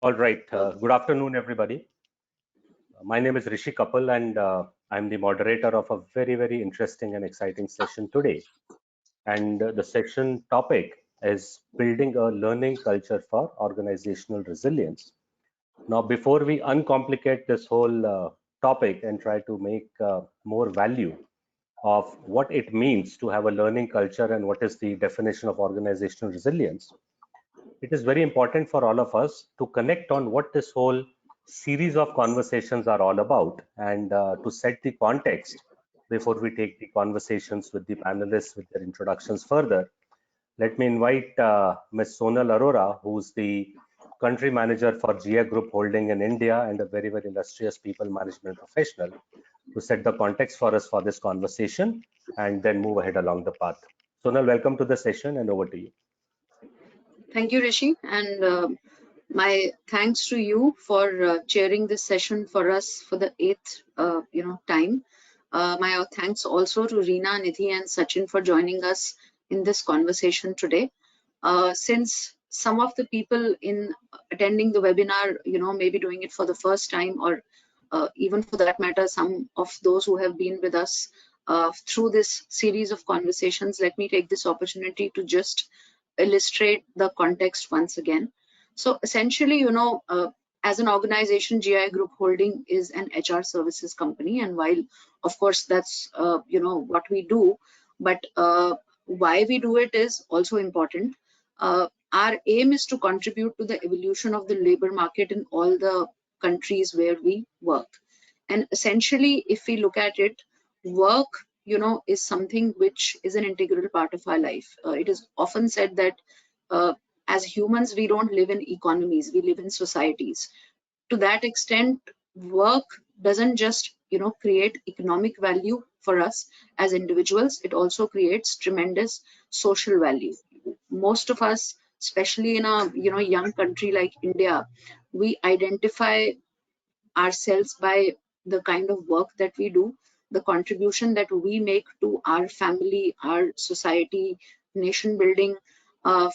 All right. Good afternoon, everybody. My name is Rishi Kapil, and I'm the moderator of a very, very interesting and exciting session today. And the session topic is building a learning culture for organizational resilience. Now, before we uncomplicate this whole topic and try to make more value of what it means to have a learning culture and what is the definition of organizational resilience, it is very important for all of us to connect on what this whole series of conversations are all about and to set the context before we take the conversations with the panelists with their introductions further. Let me invite Ms. Sonal Arora, who's the country manager for GI Group Holding in India and a very, very illustrious people management professional, to set the context for us for this conversation and then move ahead along the path. Sonal, welcome to the session and over to you. Thank you, Rishi, and my thanks to you for chairing this session for us for the eighth, time. My thanks also to Reena, Nidhi, and Sachin for joining us in this conversation today. Since some of the people in attending the webinar, may be doing it for the first time, or even for that matter, some of those who have been with us through this series of conversations, let me take this opportunity to just illustrate the context once again. So essentially, as an organization, GI Group Holding is an HR services company, and while of course that's what we do, but why we do it is also important. Our aim is to contribute to the evolution of the labor market in all the countries where we work. And essentially, if we look at it, work is something which is an integral part of our life. It is often said that as humans, we don't live in economies, we live in societies. To that extent, work doesn't just create economic value for us as individuals, it also creates tremendous social value. Most of us, especially in a young country like India, we identify ourselves by the kind of work that we do, the contribution that we make to our family, our society, nation building.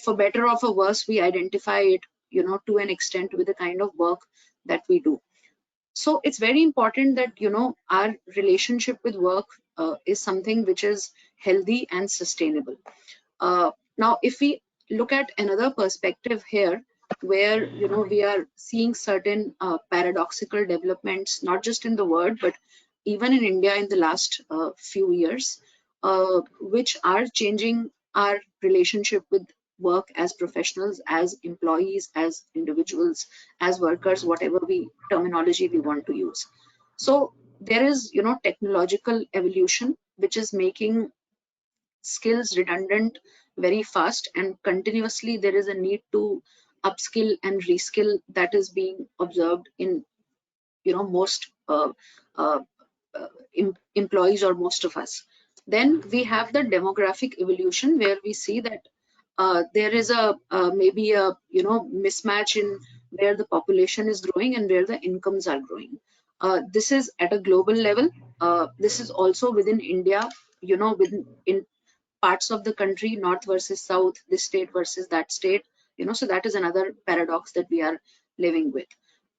For better or for worse, we identify it, to an extent with the kind of work that we do. So it's very important that, our relationship with work is something which is healthy and sustainable. Now, if we look at another perspective here, where we are seeing certain paradoxical developments, not just in the world, but even in India in the last few years, which are changing our relationship with work as professionals, as employees, as individuals, as workers, whatever terminology we want to use. So there is technological evolution which is making skills redundant very fast, and continuously there is a need to upskill and reskill that is being observed in most employees or most of us. Then we have the demographic evolution, where we see that there is a maybe a mismatch in where the population is growing and where the incomes are growing. This is at a global level. This is also within India, in parts of the country, north versus south, this state versus that state, so that is another paradox that we are living with.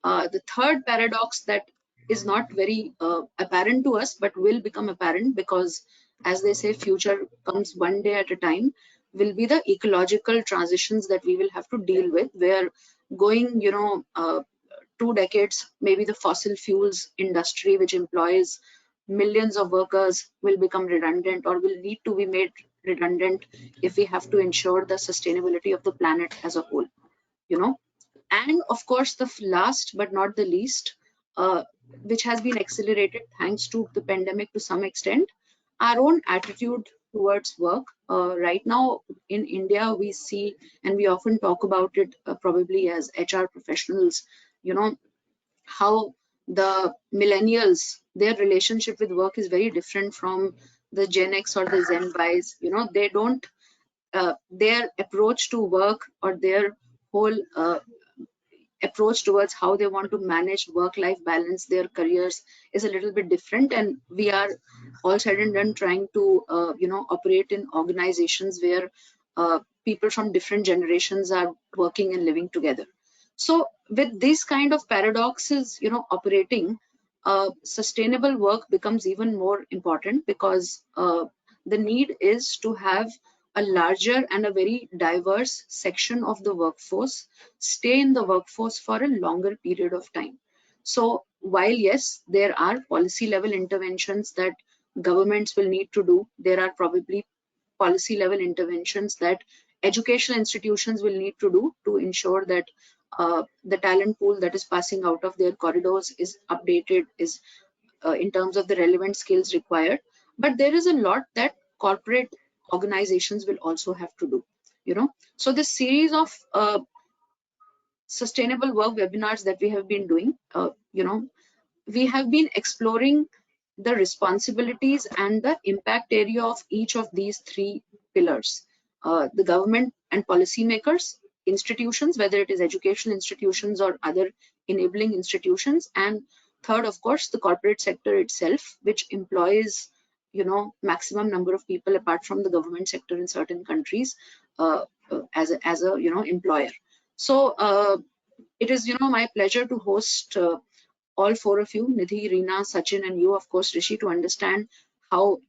The third paradox that is not very apparent to us, but will become apparent because, as they say, future comes one day at a time, will be the ecological transitions that we will have to deal with, where going 2 decades, maybe the fossil fuels industry, which employs millions of workers, will become redundant or will need to be made redundant if we have to ensure the sustainability of the planet as a whole. And of course, the last but not the least, which has been accelerated thanks to the pandemic to some extent, our own attitude towards work. Right now in India, we see, and we often talk about it probably as HR professionals, how the millennials, their relationship with work is very different from the Gen X or the Gen Ys. They don't, their approach to work or their whole approach towards how they want to manage work-life balance, their careers, is a little bit different, and we are all said and done trying to operate in organizations where people from different generations are working and living together. So with this kind of paradoxes, operating, sustainable work becomes even more important, because the need is to have a larger and a very diverse section of the workforce stay in the workforce for a longer period of time. So while yes, there are policy level interventions that governments will need to do, there are probably policy level interventions that educational institutions will need to do to ensure that the talent pool that is passing out of their corridors is updated, is in terms of the relevant skills required. But there is a lot that corporate organizations will also have to do. So this series of sustainable work webinars that we have been doing, we have been exploring the responsibilities and the impact area of each of these three pillars. The government and policymakers, institutions, whether it is educational institutions or other enabling institutions, and third, of course, the corporate sector itself, which employs maximum number of people apart from the government sector in certain countries, as a employer. So it is my pleasure to host all four of you, Nidhi, Reena, Sachin, and you, of course, Rishi, to understand how,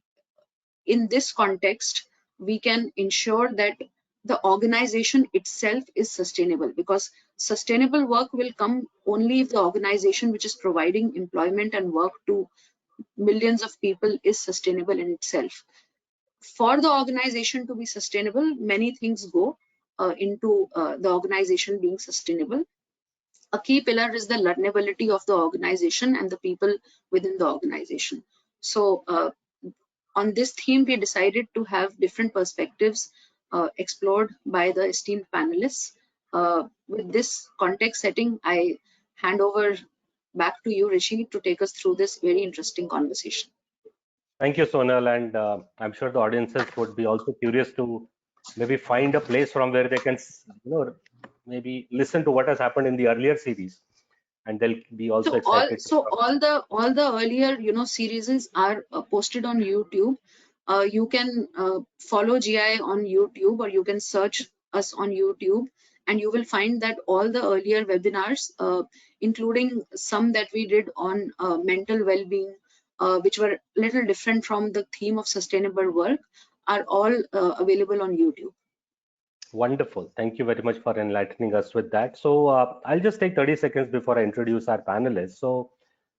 in this context, we can ensure that the organization itself is sustainable. Because sustainable work will come only if the organization which is providing employment and work to millions of people is sustainable in itself. For the organization to be sustainable, many things go into the organization being sustainable. A key pillar is the learnability of the organization and the people within the organization. So on this theme, we decided to have different perspectives explored by the esteemed panelists. With this context setting, I hand over back to you, Rishi, to take us through this very interesting conversation. Thank you, Sonal, and I'm sure the audiences would be also curious to maybe find a place from where they can, maybe listen to what has happened in the earlier series, and they'll be also excited to talk. All the earlier series are posted on YouTube. You can follow GI on YouTube, or you can search us on YouTube, and you will find that all the earlier webinars, including some that we did on mental well-being, which were a little different from the theme of sustainable work, are all available on YouTube. Wonderful. Thank you very much for enlightening us with that. So I'll just take 30 seconds before I introduce our panelists. So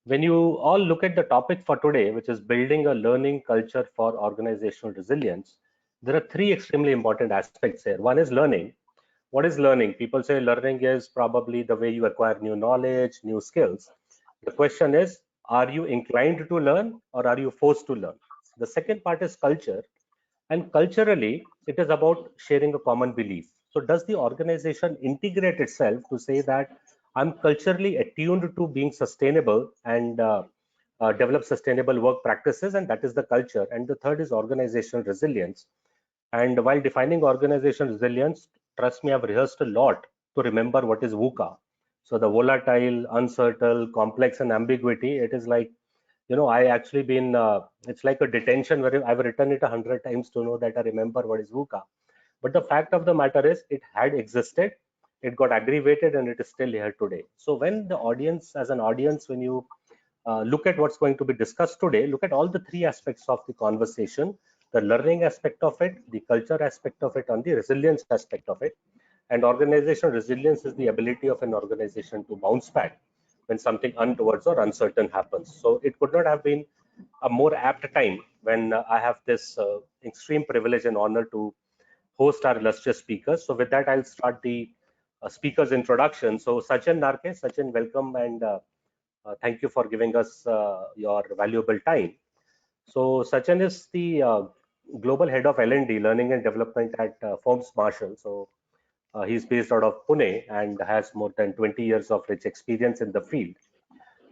when you all look at the topic for today, which is building a learning culture for organizational resilience, there are three extremely important aspects here. One is learning. What is learning? People say learning is probably the way you acquire new knowledge, new skills. The question is, are you inclined to learn or are you forced to learn? The second part is culture. And culturally, it is about sharing a common belief. So does the organization integrate itself to say that I'm culturally attuned to being sustainable and develop sustainable work practices, and that is the culture. And the third is organizational resilience. And while defining organizational resilience, trust me, I've rehearsed a lot to remember what is VUCA. So the volatile, uncertain, complex, and ambiguity, it is like, I actually been, it's like a detention where I've written it 100 times to know that I remember what is VUCA. But the fact of the matter is it had existed, it got aggravated, and it is still here today. So when the audience, as an audience, when you look at what's going to be discussed today, look at all the three aspects of the conversation, the learning aspect of it, the culture aspect of it, and the resilience aspect of it. And organizational resilience is the ability of an organization to bounce back when something untoward or uncertain happens. So it could not have been a more apt time when I have this extreme privilege and honor to host our illustrious speakers. So with that, I'll start the speakers introduction. So Sachin Narke, Sachin, welcome, and thank you for giving us your valuable time. So Sachin is the global head of L&D, learning and development at Forbes Marshall. So he's based out of Pune and has more than 20 years of rich experience in the field.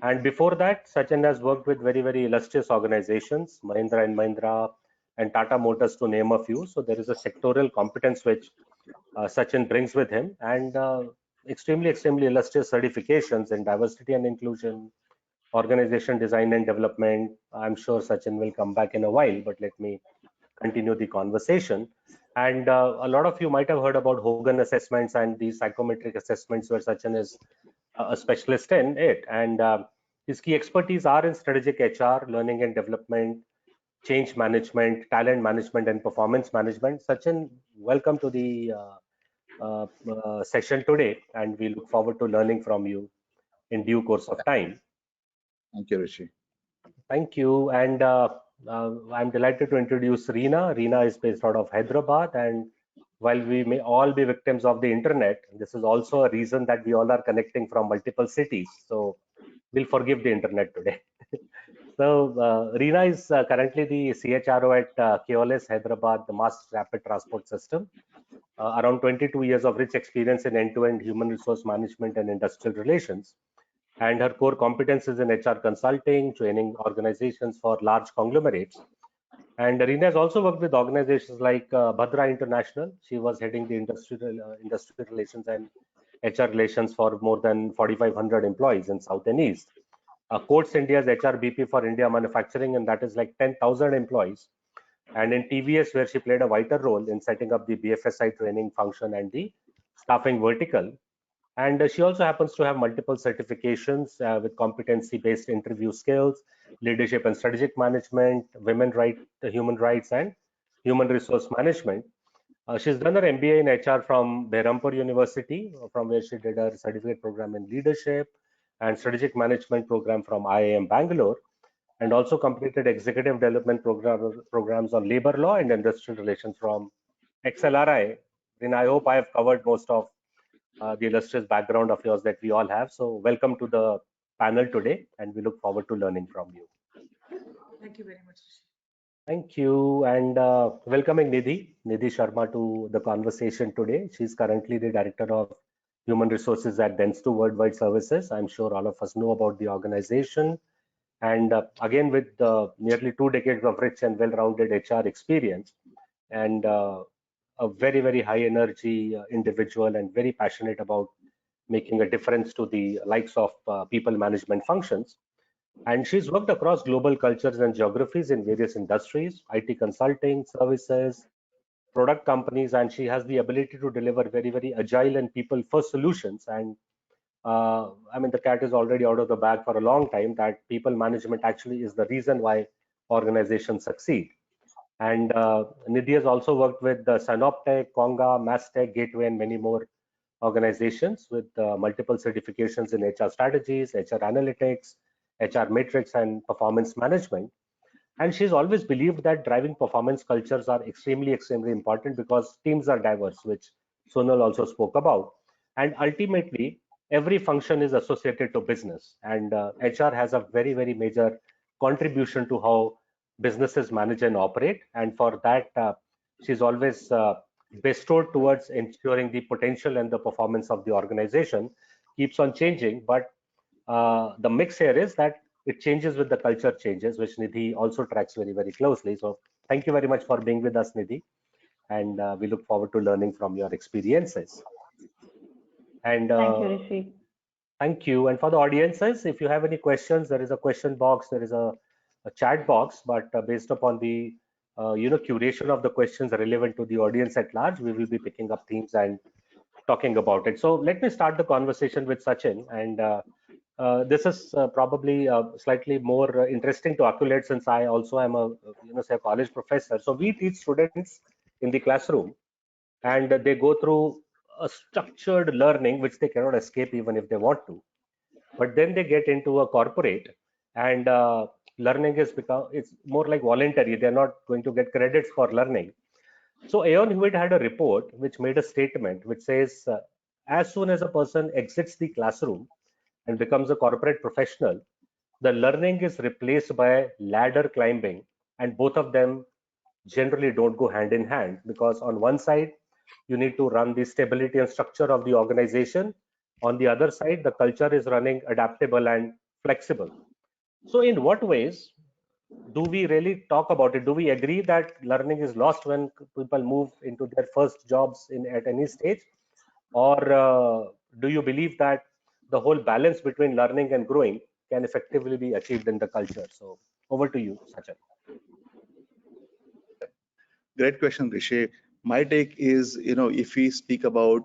And before that, Sachin has worked with very, very illustrious organizations, Mahindra and Mahindra and Tata Motors, to name a few. So there is a sectoral competence which Sachin brings with him, and extremely, extremely illustrious certifications in diversity and inclusion, organization design and development. I'm sure Sachin will come back in a while, but let me continue the conversation. And a lot of you might have heard about Hogan assessments and these psychometric assessments where Sachin is a specialist in it. And his key expertise are in strategic HR, learning and development, change management, talent management, and performance management. Sachin, welcome to the session today, and we look forward to learning from you in due course of time. Thank you, Rishi. Thank you. And I'm delighted to introduce Reena. Reena is based out of Hyderabad. And while we may all be victims of the internet, this is also a reason that we all are connecting from multiple cities. So we'll forgive the internet today. So Reena is currently the CHRO at Keolis, Hyderabad, the mass rapid transport system. Around 22 years of rich experience in end-to-end human resource management and industrial relations. And her core competence is in HR consulting, training organizations for large conglomerates. And Reena has also worked with organizations like Bhadra International. She was heading the industrial relations and HR relations for more than 4,500 employees in South and East. Coats India's HRBP for India manufacturing, and that is like 10,000 employees. And in TVS, where she played a vital role in setting up the BFSI training function and the staffing vertical. And she also happens to have multiple certifications with competency-based interview skills, leadership and strategic management, human rights, and human resource management. She's done her MBA in HR from Behrampur University, from where she did her certificate program in leadership and strategic management program from IIM Bangalore, and also completed executive development programs on labor law and industrial relations from XLRI. Then I hope I have covered most of the illustrious background of yours that we all have. So welcome to the panel today, and we look forward to learning from you. Thank you very much. Thank you, and welcoming Nidhi Sharma to the conversation today. She's currently the Director of Human Resources at Dentsu Worldwide Services. I'm sure all of us know about the organization. And again, with nearly 2 decades of rich and well-rounded HR experience, and a very, very high energy individual, and very passionate about making a difference to the likes of people management functions. And she's worked across global cultures and geographies in various industries, IT consulting, services, product companies, and she has the ability to deliver very, very agile and people-first solutions. And I mean, the cat is already out of the bag for a long time that people management actually is the reason why organizations succeed. And Nidhi has also worked with Synoptech, Conga, Mastech, Gateway, and many more organizations with multiple certifications in HR strategies, HR analytics, HR metrics, and performance management. And she's always believed that driving performance cultures are extremely, extremely important because teams are diverse, which Sonal also spoke about. And ultimately, every function is associated to business. And HR has a very, very major contribution to how businesses manage and operate. And for that, she's always bestowed towards ensuring the potential and the performance of the organization keeps on changing. But the mix here is that it changes with the culture changes, which Nidhi also tracks very, very closely. So thank you very much for being with us, Nidhi. And we look forward to learning from your experiences. And thank you, Rishi. Thank you. And for the audiences, if you have any questions, there is a question box, there is a chat box, but based upon the curation of the questions relevant to the audience at large, we will be picking up themes and talking about it. So let me start the conversation with Sachin. And this is probably slightly more interesting to articulate, since I also am a say a college professor. So we teach students in the classroom, and they go through a structured learning which they cannot escape even if they want to. But then they get into a corporate, and learning it's more like voluntary. They're not going to get credits for learning. So Aon Hewitt had a report which made a statement which says, as soon as a person exits the classroom and becomes a corporate professional, the learning is replaced by ladder climbing, and both of them generally don't go hand in hand, because on one side you need to run the stability and structure of the organization. On the other side, the culture is running adaptable and flexible. So in what ways do we really talk about it? Do we agree that learning is lost when people move into their first jobs at any stage? Or do you believe that the whole balance between learning and growing can effectively be achieved in the culture? So over to you, Sachin. Great question, Rishi. My take is, if we speak about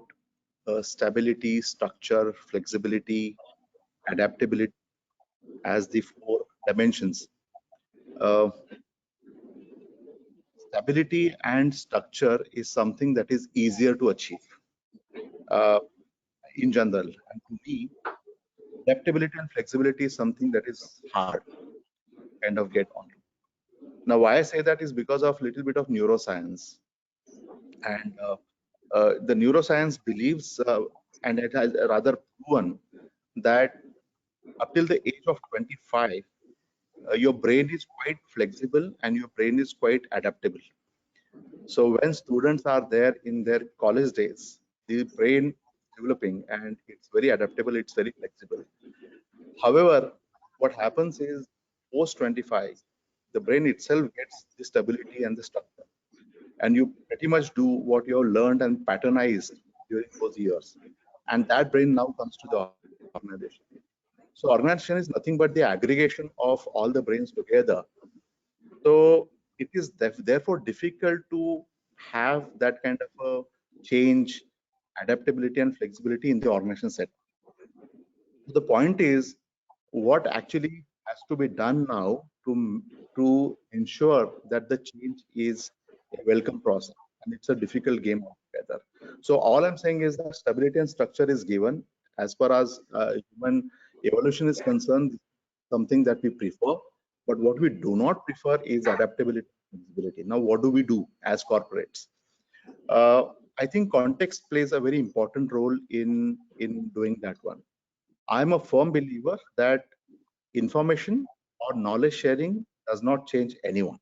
stability, structure, flexibility, adaptability as the four dimensions. Stability and structure is something that is easier to achieve in general. And to me, adaptability and flexibility is something that is hard to kind of get on. Now, why I say that is because of a little bit of neuroscience. And the neuroscience believes, and it has rather proven, that up till the age of 25, your brain is quite flexible and your brain is quite adaptable. So when students are there in their college days, the brain is developing and it's very adaptable, it's very flexible. However, what happens is post 25, the brain itself gets the stability and the structure, and you pretty much do what you have learned and patternized during those years. And that brain now comes to the organization. So organization is nothing but the aggregation of all the brains together. So it is therefore difficult to have that kind of a change, adaptability and flexibility in the organization set. The point is, what actually has to be done now to ensure that the change is a welcome process, and it's a difficult game altogether. So all I'm saying is that stability and structure is given as far as human evolution is concerned, something that we prefer. But what we do not prefer is adaptability and flexibility. Now, what do we do as corporates? I think context plays a very important role in doing that one. I'm a firm believer that information or knowledge sharing does not change anyone.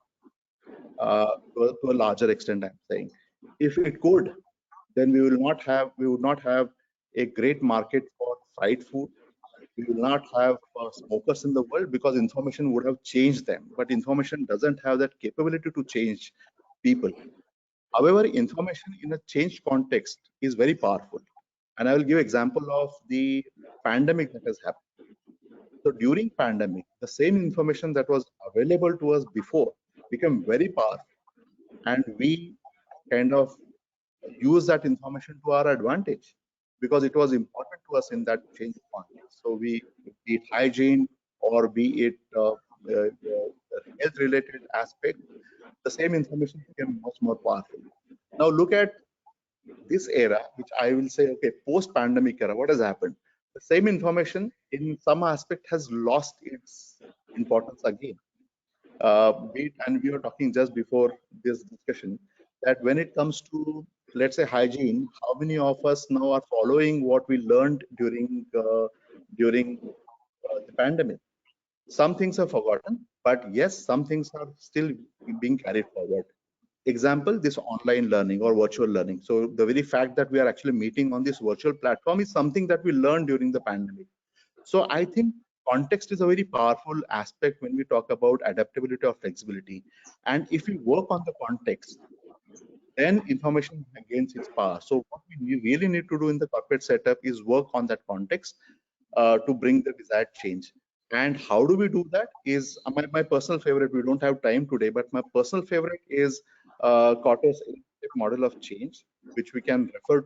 To a larger extent, I'm saying, if it could, then we would not have a great market for fried food. We will not have smokers in the world, because information would have changed them. But information doesn't have that capability to change people. However, information in a changed context is very powerful. And I will give example of the pandemic that has happened. So during pandemic, the same information that was available to us before became very powerful, and we kind of use that information to our advantage because it was important to us in that change context. So be it hygiene or be it health-related aspect, the same information became much more powerful. Now look at this era, which I will say, okay, post-pandemic era, what has happened? The same information in some aspect has lost its importance again. And we were talking just before this discussion that when it comes to, let's say, hygiene, how many of us now are following what we learned during the pandemic? Some things are forgotten, but yes, some things are still being carried forward. Example, this online learning or virtual learning. So the very fact that we are actually meeting on this virtual platform is something that we learned during the pandemic. So I think context is a very powerful aspect when we talk about adaptability or flexibility. And if we work on the context, then information gains its power. So what we really need to do in the corporate setup is work on that context to bring the desired change. And how do we do that is my personal favorite. We don't have time today, but my personal favorite is Cotter's model of change, which we can refer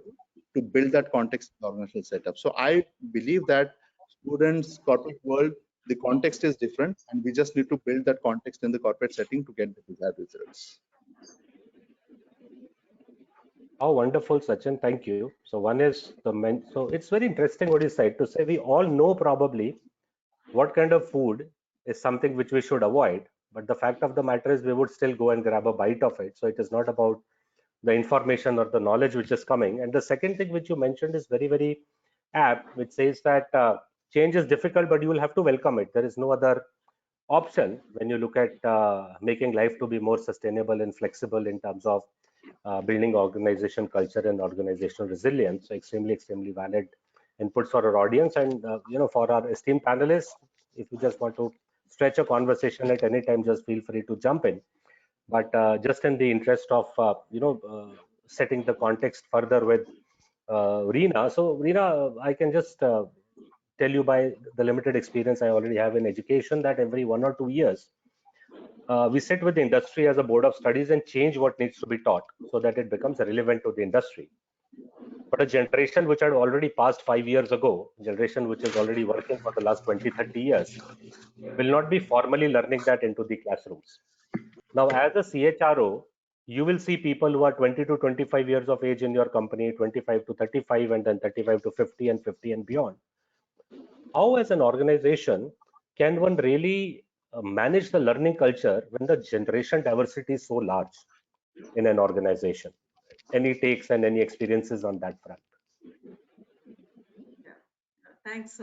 to build that context in the organizational setup. So I believe that students, corporate world, the context is different, and we just need to build that context in the corporate setting to get the desired results. How wonderful, Sachin. Thank you. So one is so it's very interesting what you said, to say we all know probably what kind of food is something which we should avoid, but the fact of the matter is we would still go and grab a bite of it. So it is not about the information or the knowledge which is coming. And the second thing which you mentioned is very, very apt, which says that change is difficult, but you will have to welcome it. There is no other option when you look at making life to be more sustainable and flexible in terms of building organization culture and organizational resilience. So extremely valid inputs for our audience. And for our esteemed panelists, if you just want to stretch a conversation at any time, just feel free to jump in. But just in the interest of setting the context further with Reena. So Reena, I can just tell you by the limited experience I already have in education that every 1 or 2 years we sit with the industry as a board of studies and change what needs to be taught so that it becomes relevant to the industry. But a generation which had already passed 5 years ago, generation which is already working for the last 20, 30 years, will not be formally learning that into the classrooms. Now, as a CHRO, you will see people who are 20 to 25 years of age in your company, 25 to 35, and then 35 to 50 and 50 and beyond. How, as an organization, can one really manage the learning culture when the generation diversity is so large in an organization? Any takes and any experiences on that front? Yeah. Thanks,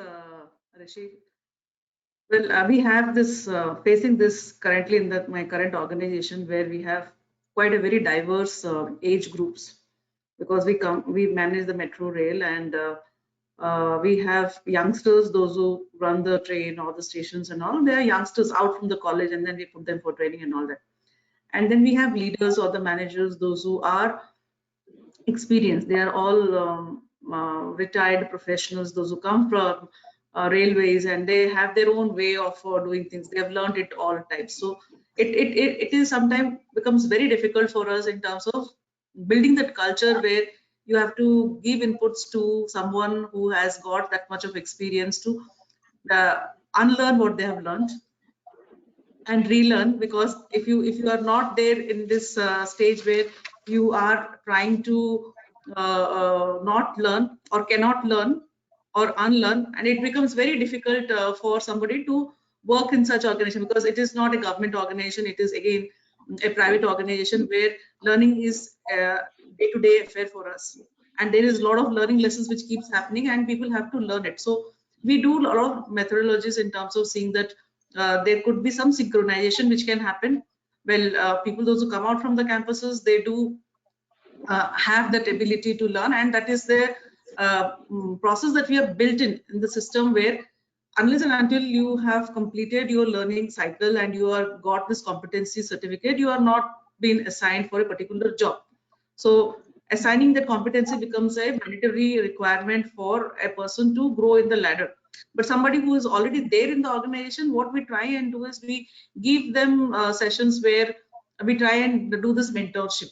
Rishi. Well, we have this facing this currently in my current organization, where we have quite a very diverse age groups, because we manage the metro rail, and we have youngsters, those who run the train or the stations and all. They are youngsters out from the college, and then we put them for training and all that. And then we have leaders or the managers, those who are experienced. They are all retired professionals, those who come from railways, and they have their own way of doing things. They have learned it all types. So it is sometimes becomes very difficult for us in terms of building that culture where you have to give inputs to someone who has got that much of experience to unlearn what they have learned and relearn. Because if you are not there in this stage where you are trying to not learn or cannot learn or unlearn, and it becomes very difficult for somebody to work in such organization, because it is not a government organization. It is again a private organization where learning is a day-to-day affair for us, and there is a lot of learning lessons which keeps happening, and people have to learn it. So we do a lot of methodologies in terms of seeing that there could be some synchronization which can happen. Well, people, those who come out from the campuses, they do have that ability to learn, and that is the process that we have built in the system, where unless and until you have completed your learning cycle and you are got this competency certificate, you are not being assigned for a particular job. So assigning that competency becomes a mandatory requirement for a person to grow in the ladder. But somebody who is already there in the organization, what we try and do is we give them sessions where we try and do this mentorship,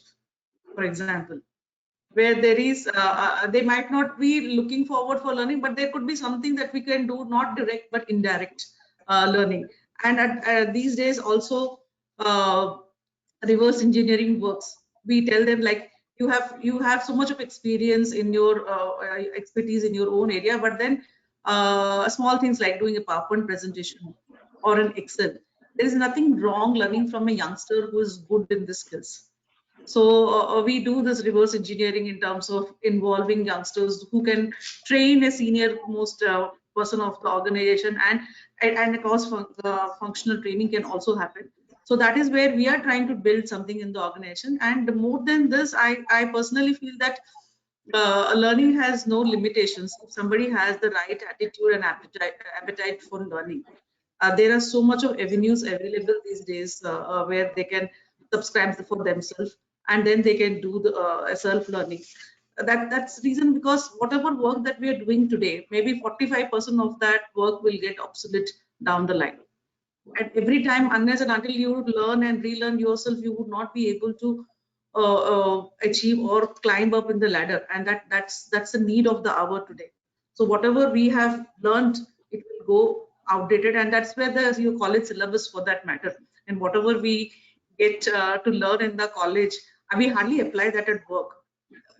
for example, where there is they might not be looking forward for learning, but there could be something that we can do, not direct but indirect learning. And these days also reverse engineering works. We tell them, like, you have so much of experience in your expertise in your own area, but then small things like doing a PowerPoint presentation or an Excel, there is nothing wrong learning from a youngster who is good in these skills. So we do this reverse engineering in terms of involving youngsters who can train a senior most person of the organization, and cross functional training can also happen. So that is where we are trying to build something in the organization. And more than this, I personally feel that learning has no limitations if somebody has the right attitude and appetite for learning. There are so much of avenues available these days where they can subscribe for themselves, and then they can do the self-learning. That's reason, because whatever work that we are doing today, maybe 45% of that work will get obsolete down the line. And every time, unless and until you learn and relearn yourself, you would not be able to achieve or climb up in the ladder. And that's the need of the hour today. So whatever we have learned, it will go outdated, and that's where your college syllabus, for that matter, and whatever we get to learn in the college, we hardly apply that at work.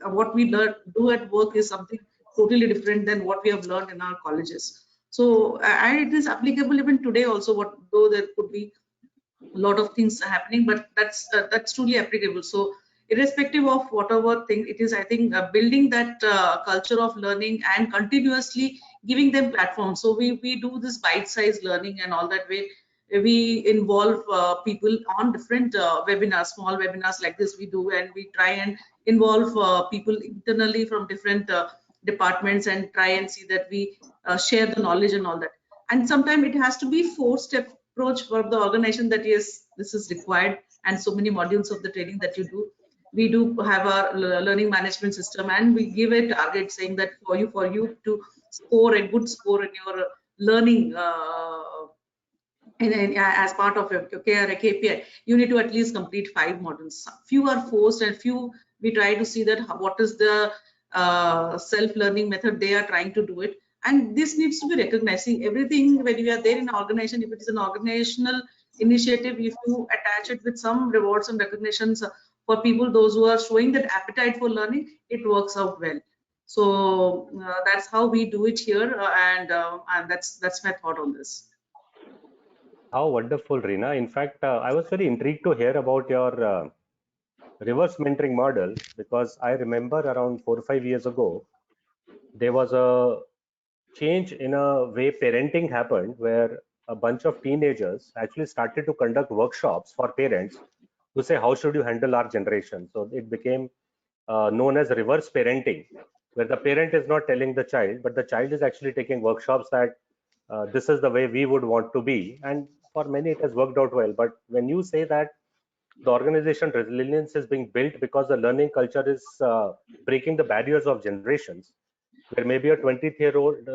What we do at work is something totally different than what we have learned in our colleges. So and it is applicable even today also, though there could be a lot of things happening, but that's truly applicable. So irrespective of whatever thing it is, I think building that culture of learning and continuously giving them platforms. So we do this bite-sized learning and all that way. We involve people on different webinars, small webinars like this we do, and we try and involve people internally from different departments, and try and see that we share the knowledge and all that. And sometimes it has to be four-step approach for the organization, that yes, this is required, and so many modules of the training that you do. We do have our learning management system, and we give a target saying that for you to score a good score in your learning and as part of your KPI, you need to at least complete 5 modules. Few are forced, and few we try to see that what is the self-learning method, they are trying to do it. And this needs to be recognizing everything when you are there in an organization. If it is an organizational initiative, if you attach it with some rewards and recognitions for people, those who are showing that appetite for learning, it works out well. So that's how we do it here, and that's my thought on this. How wonderful, Reena. In fact, I was very intrigued to hear about your reverse mentoring model, because I remember around 4 or 5 years ago, there was a change in a way parenting happened, where a bunch of teenagers actually started to conduct workshops for parents to say, how should you handle our generation? So it became known as reverse parenting, where the parent is not telling the child, but the child is actually taking workshops that this is the way we would want to be. And for many, it has worked out well. But when you say that the organization resilience is being built because the learning culture is breaking the barriers of generations, where maybe a 20-year-old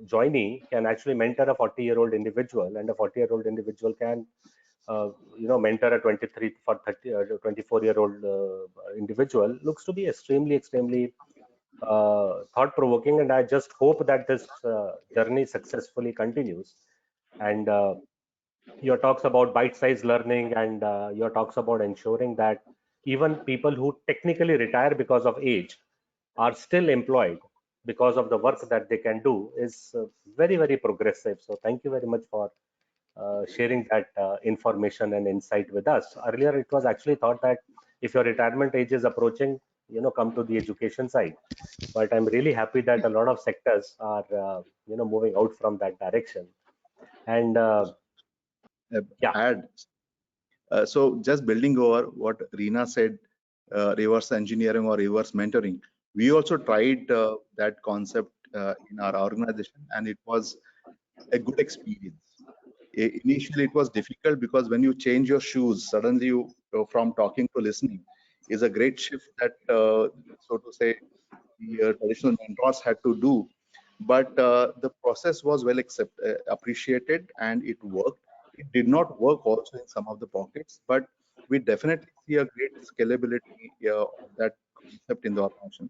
joinee can actually mentor a 40-year-old individual, and a 40-year-old individual can mentor a 23 for 30 24-year-old individual, looks to be extremely thought-provoking. And I just hope that this journey successfully continues. And your talks about bite-sized learning, and your talks about ensuring that even people who technically retire because of age are still employed because of the work that they can do is very progressive. So thank you very much for sharing that information and insight with us. Earlier, it was actually thought that if your retirement age is approaching, come to the education side. But I'm really happy that a lot of sectors are, moving out from that direction. And yeah, Add. So just building over what Reena said, reverse engineering or reverse mentoring, we also tried that concept in our organization, and it was a good experience. Initially, it was difficult because when you change your shoes, suddenly you go from talking to listening is a great shift that, so to say, the traditional mentors had to do. But the process was well appreciated, and it worked. It did not work also in some of the pockets, but we definitely see a great scalability of that concept in the organization.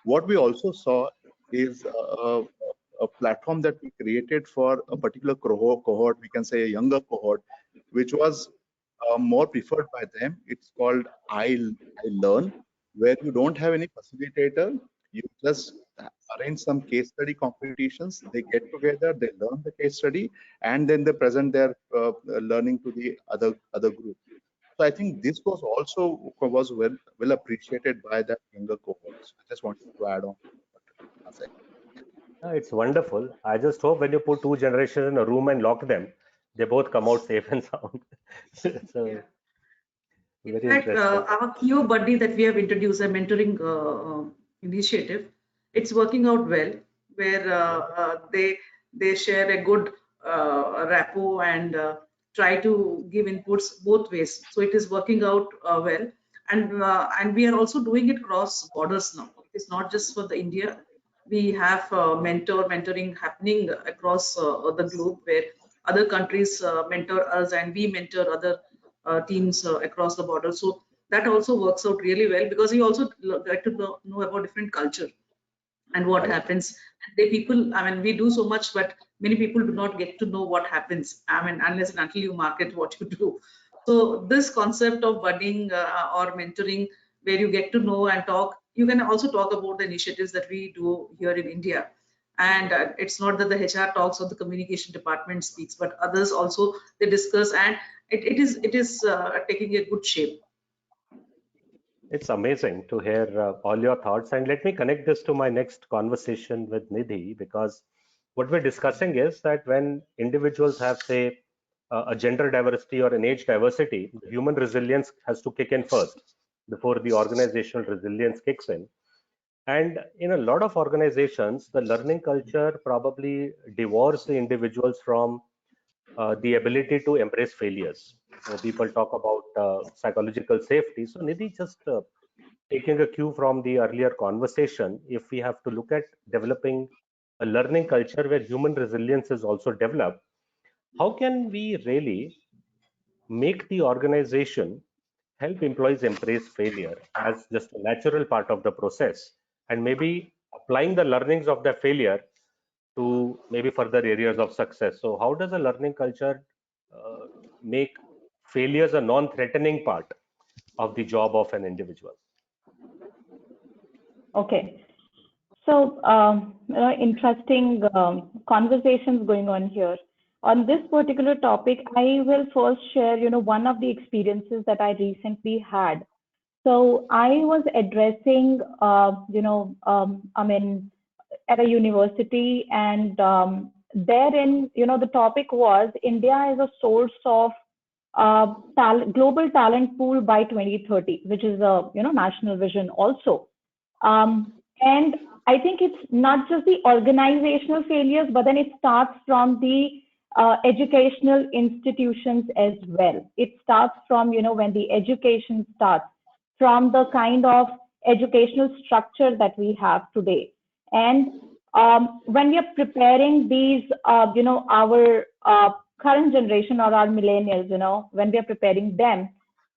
What we also saw is a platform that we created for a particular cohort, we can say a younger cohort, which was more preferred by them. It's called I Learn, where you don't have any facilitator. You just arrange some case study competitions. They get together, they learn the case study, and then they present their learning to the other group. So I think this was also well appreciated by that younger cohort. So I just wanted to add on what Rina said. it's wonderful. I just hope when you put two generations in a room and lock them, they both come out safe and sound. So Yeah. In very fact, interesting. our Kio Buddy that we have introduced, a mentoring initiative, it's working out well, where they share a good rapport and try to give inputs both ways. So it is working out well, and we are also doing it cross borders now. It is not just for the India. We have mentoring happening across the globe, where other countries mentor us and we mentor other teams across the border. So that also works out really well, because you also get to know about different culture and what Correct. happens. They people, I mean, we do so much, but many people do not get to know what happens. I mean, unless and until you market what you do. So this concept of budding or mentoring, where you get to know and talk, you can also talk about the initiatives that we do here in India. And it's not that the HR talks or the communication department speaks, but others also, they discuss, and it is taking a good shape. It's amazing to hear all your thoughts. And let me connect this to my next conversation with Nidhi, because what we're discussing is that when individuals have, say, a gender diversity or an age diversity, human resilience has to kick in first before the organizational resilience kicks in. And in a lot of organizations, the learning culture probably devours the individuals from the ability to embrace failures. People talk about psychological safety. So, Nidhi, just taking a cue from the earlier conversation, if we have to look at developing a learning culture where human resilience is also developed, how can we really make the organization help employees embrace failure as just a natural part of the process, and maybe applying the learnings of their failure to maybe further areas of success. So how does a learning culture make failures a non-threatening part of the job of an individual? Okay. So, interesting conversations going on here. On this particular topic, I will first share, one of the experiences that I recently had. So I was addressing, I mean, at a university, and therein, the topic was India is a source of global talent pool by 2030, which is a, national vision also. And I think it's not just the organizational failures, but then it starts from the educational institutions as well. It starts from, when the education starts, from the kind of educational structure that we have today. And when we are preparing these, our current generation or our millennials, when we are preparing them,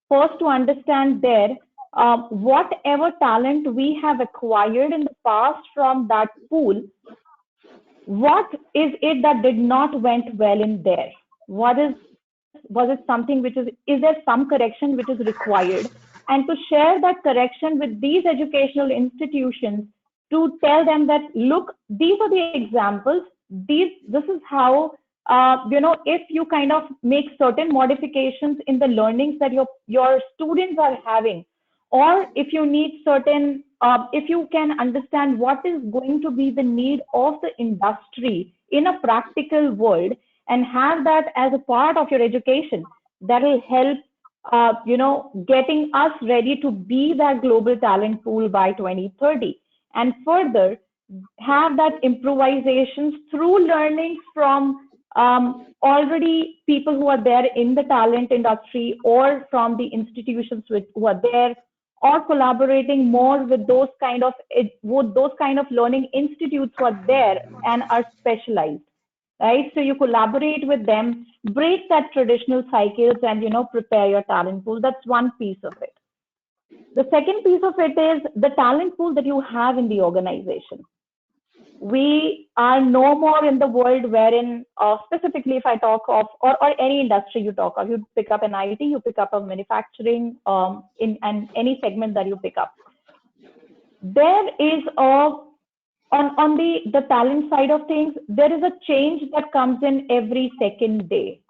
first to understand their whatever talent we have acquired in the past from that pool, what is it that did not went well in there? Was it something which is there some correction which is required? And to share that correction with these educational institutions, to tell them that, look, these are the examples. This is how, if you kind of make certain modifications in the learnings that your students are having, or if you need certain, if you can understand what is going to be the need of the industry in a practical world, and have that as a part of your education, that will help, getting us ready to be that global talent pool by 2030. And further, have that improvisations through learning from already people who are there in the talent industry, or from the institutions who are there, or collaborating more with those kind of learning institutes who are there and are specialized, right? So you collaborate with them, break that traditional cycles, and prepare your talent pool. That's one piece of it. The second piece of it is the talent pool that you have in the organization. We are no more in the world wherein, specifically if I talk of, or any industry you talk of, you pick up an IT, you pick up a manufacturing, in and any segment that you pick up. There is on the talent side of things, there is a change that comes in every second day.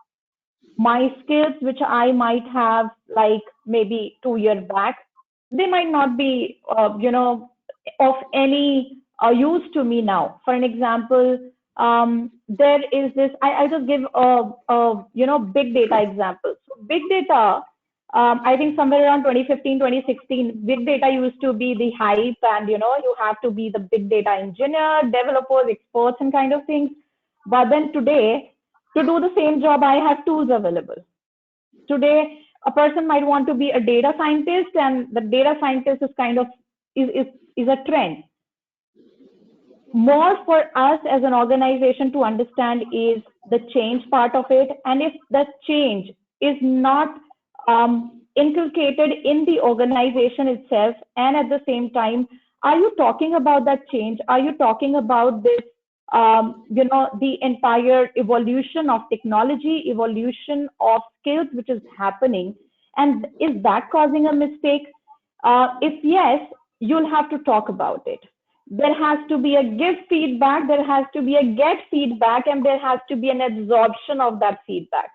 My skills, which I might have like maybe 2 years back, they might not be, of any use to me now. For an example, there is this, I just give big data example. So big data, I think somewhere around 2015, 2016, big data used to be the hype, and you have to be the big data engineer, developers, experts, and kind of things. But then today, to do the same job, I have tools available. Today, a person might want to be a data scientist, and the data scientist is kind of is a trend. More for us as an organization to understand is the change part of it, and if that change is not inculcated in the organization itself, and at the same time, are you talking about that change? Are you talking about this, the entire evolution of technology, evolution of skills which is happening, and is that causing a mistake? If yes, you'll have to talk about it. There has to be a give feedback, there has to be a get feedback, and there has to be an absorption of that feedback.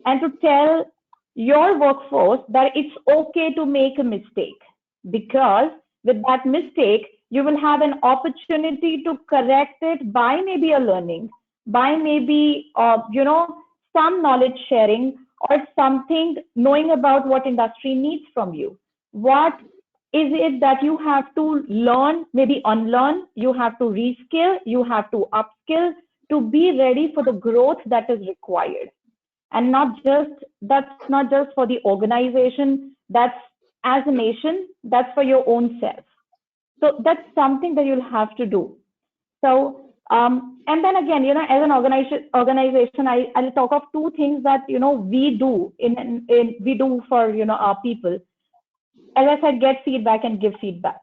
And to tell your workforce that it's okay to make a mistake, because with that mistake, you will have an opportunity to correct it by maybe a learning, by maybe, some knowledge sharing, or something, knowing about what industry needs from you. What is it that you have to learn, maybe unlearn, you have to reskill, you have to upskill to be ready for the growth that is required? And that's not just for the organization, that's as a nation, that's for your own self. So that's something that you'll have to do. So, and then again, as an organization, I'll talk of two things that, we do we do for, our people. As I said, get feedback and give feedback.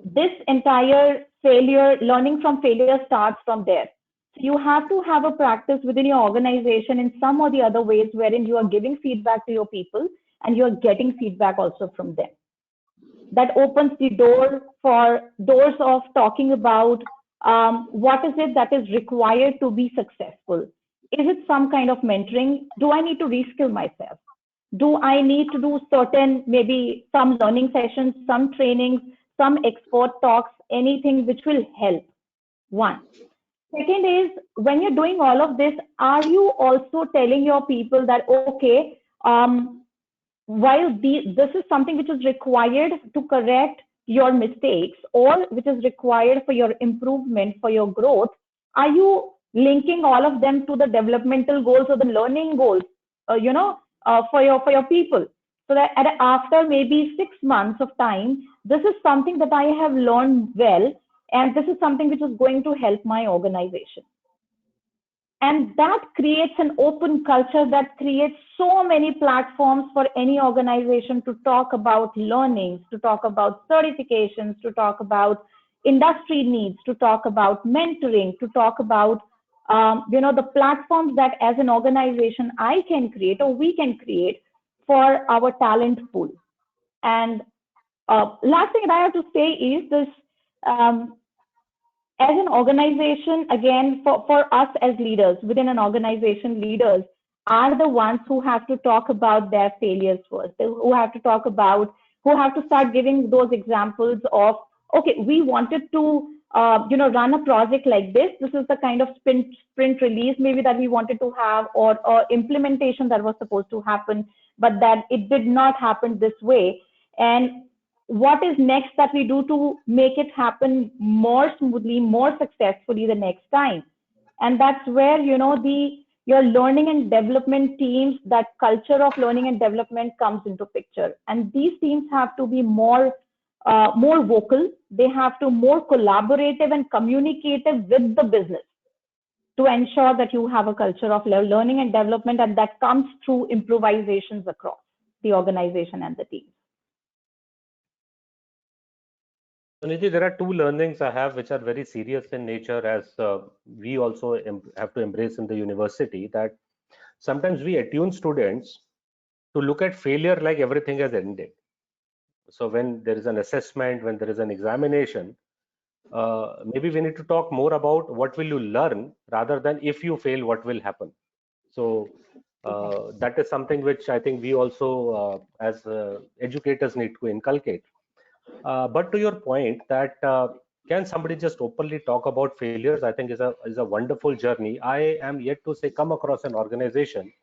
this entire failure, learning from failure starts from there. So you have to have a practice within your organization in some or the other ways wherein you are giving feedback to your people and you are getting feedback also from them. That opens the door for doors of talking about what is it that is required to be successful. Is it some kind of mentoring? Do I need to reskill myself? Do I need to do certain, maybe some learning sessions, some trainings, some expert talks, anything which will help? One. Second is, when you're doing all of this, are you also telling your people that, okay, while this is something which is required to correct your mistakes or which is required for your improvement, for your growth, are you linking all of them to the developmental goals or the learning goals, for your people? So that after maybe 6 months of time, this is something that I have learned well, and this is something which is going to help my organization. And that creates an open culture that creates so many platforms for any organization to talk about learnings, to talk about certifications, to talk about industry needs, to talk about mentoring, to talk about the platforms that as an organization I can create or we can create for our talent pool. And last thing that I have to say is this. As an organization, again, for us as leaders within an organization, leaders are the ones who have to talk about their failures first, who have to talk about, who have to start giving those examples of, okay, we wanted to, run a project like this. This is the kind of sprint release maybe that we wanted to have, or implementation that was supposed to happen, but that it did not happen this way. And what is next that we do to make it happen more smoothly, more successfully the next time? And that's where, your learning and development teams, that culture of learning and development comes into picture. And these teams have to be more vocal. They have to more collaborative and communicative with the business to ensure that you have a culture of learning and development, and that comes through improvisations across the organization and the team. Nidhi, there are two learnings I have which are very serious in nature, as we also have to embrace in the university, that sometimes we attune students to look at failure like everything has ended. So when there is an assessment, when there is an examination, maybe we need to talk more about what will you learn rather than if you fail, what will happen. So that is something which I think we also, as educators, need to inculcate. But to your point that can somebody just openly talk about failures, I think is a wonderful journey. I am yet to say come across an organization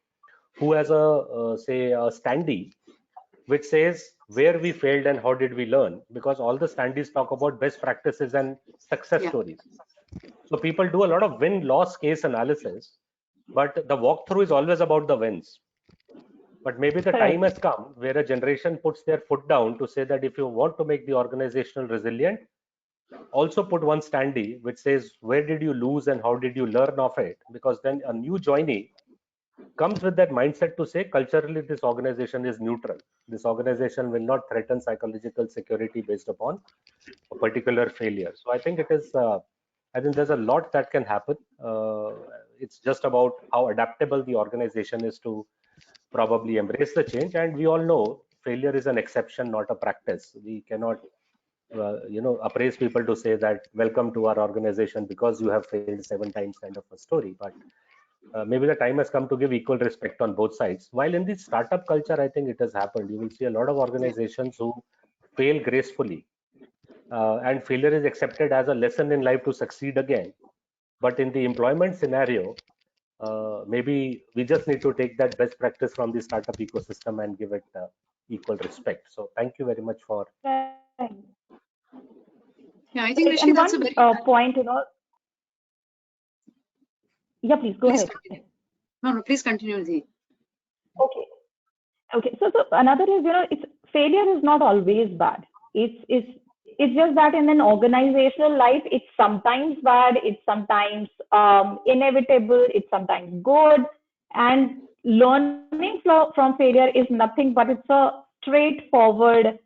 who has a say a standee which says where we failed and how did we learn, because all the standees talk about best practices and success stories. So people do a lot of win-loss case analysis, but the walkthrough is always about the wins. But maybe the time has come where a generation puts their foot down to say that if you want to make the organizational resilient, also put one standee which says where did you lose and how did you learn of it, because then a new joinee comes with that mindset to say culturally this organization is neutral. This organization will not threaten psychological security based upon a particular failure. So I think it is, I think there's a lot that can happen. It's just about how adaptable the organization is to probably embrace the change. And we all know failure is an exception, not a practice. We cannot, appraise people to say that welcome to our organization because you have failed 7 times kind of a story. But maybe the time has come to give equal respect on both sides. While in the startup culture, I think it has happened. You will see a lot of organizations who fail gracefully, and failure is accepted as a lesson in life to succeed again. But in the employment scenario, maybe we just need to take that best practice from the startup ecosystem and give it equal respect. So thank you very much for. Right. Yeah, I think Right. Rishi, And that's a one very point, yeah, please go please ahead. continue. No, please continue, Nidhi. Okay. Okay. So another is, it's failure is not always bad. It's just that in an organizational life, it's sometimes bad, it's sometimes inevitable, it's sometimes good. And learning from failure is nothing but it's a straightforward,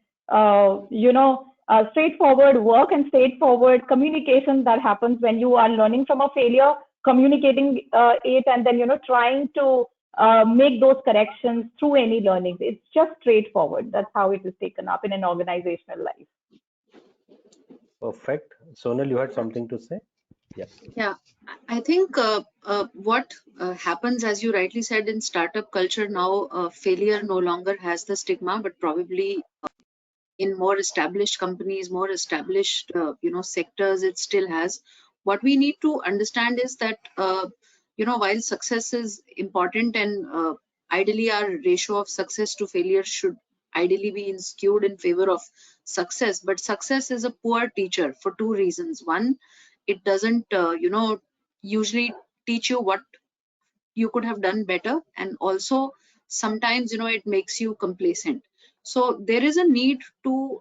straightforward work and straightforward communication that happens when you are learning from a failure, communicating it, and then trying to make those corrections through any learnings. It's just straightforward. That's how it is taken up in an organizational life. Perfect. Sonal, you had something to say? Yes. Yeah, I think what happens, as you rightly said, in startup culture now, failure no longer has the stigma, but probably in more established companies, more established sectors, it still has. What we need to understand is that while success is important, and ideally our ratio of success to failure should ideally be skewed in favor of success, but success is a poor teacher for two reasons. One, it doesn't usually teach you what you could have done better, and also sometimes it makes you complacent. So there is a need to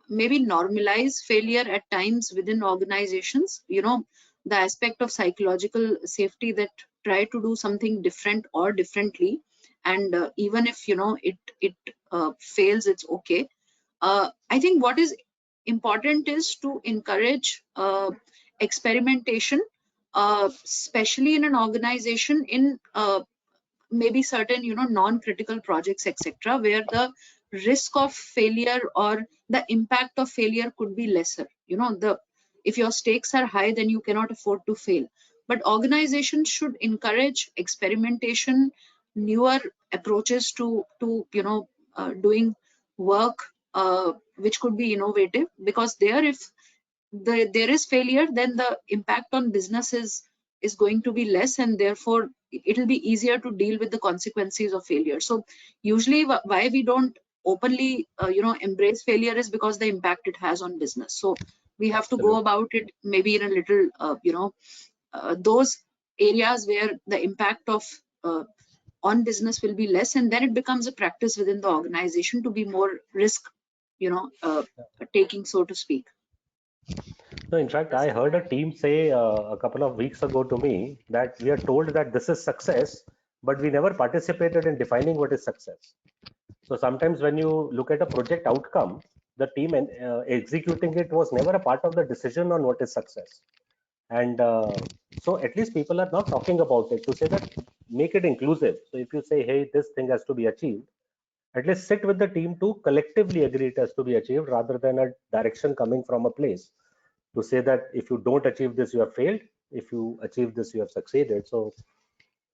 maybe normalize failure at times within organizations, the aspect of psychological safety, that try to do something different or differently, and even if it fails, it's okay. I think what is important is to encourage experimentation, especially in an organization, in maybe certain non-critical projects, etc., where the risk of failure or the impact of failure could be lesser. The if your stakes are high, then you cannot afford to fail. But organizations should encourage experimentation, newer approaches to doing work, which could be innovative, because there, if there is failure, then the impact on business is going to be less, and therefore it will be easier to deal with the consequences of failure. So usually why we don't openly embrace failure is because the impact it has on business. So we have to go about it maybe in a little those areas where the impact of on business will be less, and then it becomes a practice within the organization to be more risk taking, so to speak. No, in fact, I heard a team say a couple of weeks ago to me that we are told that this is success, but we never participated in defining what is success. So sometimes when you look at a project outcome, the team executing it was never a part of the decision on what is success. And so at least people are not talking about it, to say that make it inclusive. So if you say, hey, this thing has to be achieved, at least sit with the team to collectively agree it has to be achieved, rather than a direction coming from a place to say that if you don't achieve this, you have failed. If you achieve this, you have succeeded. So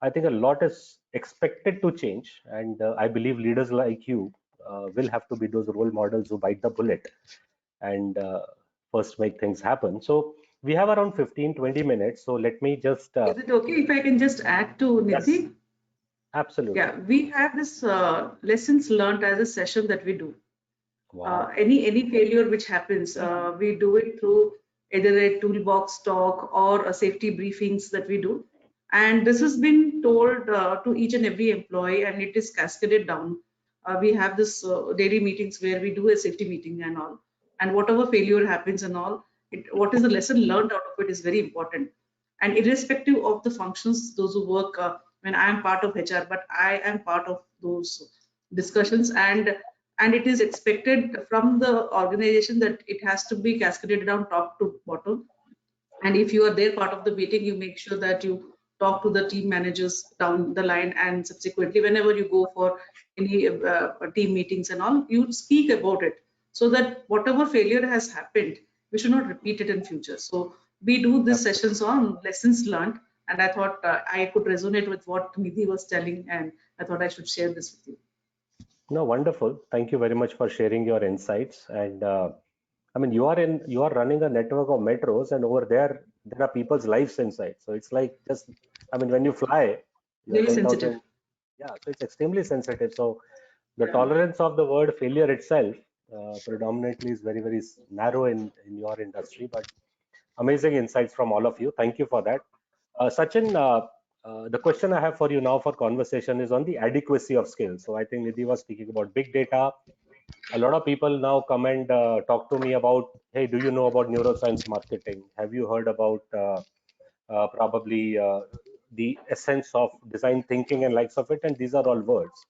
I think a lot is expected to change, and I believe leaders like you will have to be those role models who bite the bullet and first make things happen. So we have around 15-20 minutes. So let me just. Is it okay if I can just add to Yes, Nidhi? absolutely. Yeah, we have this lessons learned as a session that we do. Wow. Any failure which happens, we do it through either a toolbox talk or a safety briefings that we do. And this has been told to each and every employee, and it is cascaded down. We have this daily meetings where we do a safety meeting and all. And whatever failure happens and all, what is the lesson learned out of it is very important. And irrespective of the functions, those who work, when I am part of HR, but I am part of those discussions, and it is expected from the organization that it has to be cascaded down top to bottom. And if you are there part of the meeting, you make sure that you talk to the team managers down the line, and subsequently whenever you go for any team meetings and all, you speak about it, so that whatever failure has happened, we should not repeat it in future. So we do these sessions on lessons learned, and I thought I could resonate with what Nidhi was telling, and I thought I should share this with you. No, wonderful. Thank you very much for sharing your insights. And I mean, you are running a network of metros, and over there are people's lives inside. So it's like just, I mean, when you fly, you're Very sensitive. 10,000. Yeah, so it's extremely sensitive. So the Yeah. tolerance of the word failure itself predominantly is very, very narrow in your industry. But amazing insights from all of you. Thank you for that. Sachin, the question I have for you now for conversation is on the adequacy of skills. So I think Nidhi was speaking about big data. A lot of people now come and talk to me about, hey, do you know about neuroscience marketing? Have you heard about probably the essence of design thinking and likes of it? And these are all words.